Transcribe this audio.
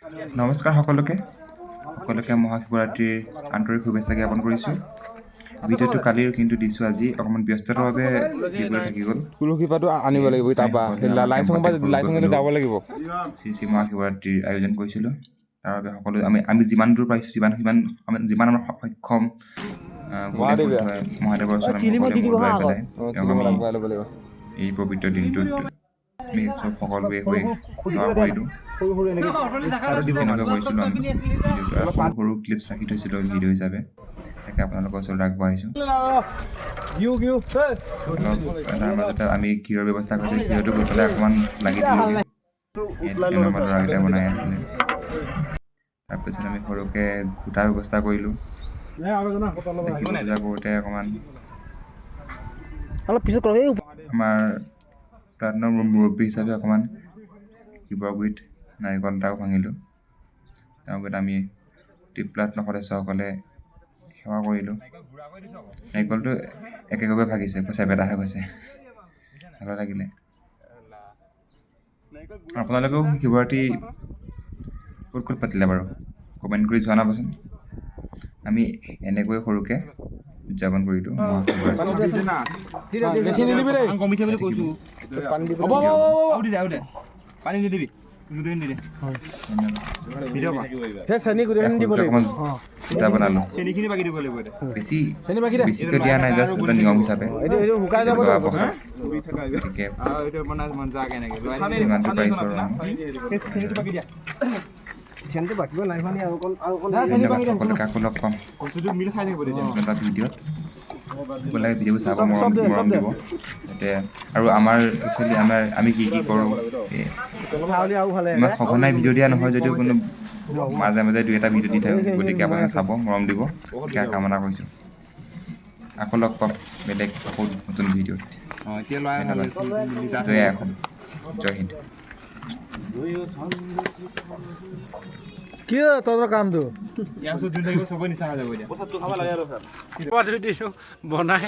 নমস্কাৰ সকলোকে মহাশিৱৰাত্ৰিৰ আন্তৰিক শুভেচ্ছা জ্ঞাপন কৰিছোঁ। ভিডিঅ'টো কালিৰ কিন্তু দিছোঁ আজি অকণমান ব্যস্ততাৰ বাবে দিবলৈ থাকি গ'ল। তুলসী পাতো আনিব লাগিব তাৰপৰা লাইচং যাব লাগিব। শ্ৰী মহাশিৱৰাত্ৰিৰ আয়োজন কৰিছিলোঁ। তাৰ বাবে সকলো আমি যিমান দূৰ পাৰিছোঁ যিমান আমাৰ সক্ষম মহাদেৱৰ ওচৰত এই পবিত্ৰ দিনটোত আমি সকলোৱে হৈ সেৱা কৰিলোঁ। সৰু ক্লিপছ ৰাখি থৈছিলোঁ ভিডিঅ' হিচাপে, তাকে আপোনালোকৰ ওচৰত আগবঢ়াইছোঁ। তাৰ মাজতে আমি ক্ষীৰৰ ব্যৱস্থা কৰিছোঁ, ক্ষীৰটো গৈ পেলাই অকণমান লাগি দিলোঁগৈ। ল'ৰাকেইটাই বনাই আছিলে। তাৰপিছত আমি সৰুকৈ ঘোটাৰ ব্যৱস্থা কৰিলোঁ। পূজা কৰোঁতে অকণমান আমাৰ প্ৰাৰ্থনাৰ মুৰব্বী হিচাপে অকণমান শিৱৰ গুৰিত নাৰিকল এটাও ভাঙিলোঁ। তাৰ আগত আমি টিপ্লাটনৰ সদস্যসকলে সেৱা কৰিলোঁ। নাৰিকলটো একেককৈ ভাগিছে, চেপেটা হৈ গৈছে, ভালো লাগিলে। আপোনালোকেও শিৱৰাত্ৰি ক'ত পাতিলে বাৰু কমেণ্ট কৰি জনাবচোন। আমি এনেকৈ সৰুকৈ উদযাপন কৰিলোঁ। বেছিকৈ দিয়া নাই, জাষ্ট এটা নিয়ম হিচাপে যিমানটো পাৰিছোঁ সকলোকে আকৌ লগ পাম এটা ভিডিঅ'ত। সকলোকে ভিডিঅ'বোৰ চাব, মৰম দিব যাতে। আৰু আমি কি কৰোঁ ইমান সঘনাই ভিডিঅ' দিয়া নহয় যদিও কোনো মাজে মাজে দুই এটা ভিডিঅ' দি থাকোঁ, গতিকে আপোনালোকে চাব, মৰম দিব, সেয়া কামনা কৰিছোঁ। আকৌ লগ পাম বেলেগ আকৌ নতুন ভিডিঅ'ত। জয় অসম, জয় হিন্দ। কি তহঁতৰ কামটো বনাই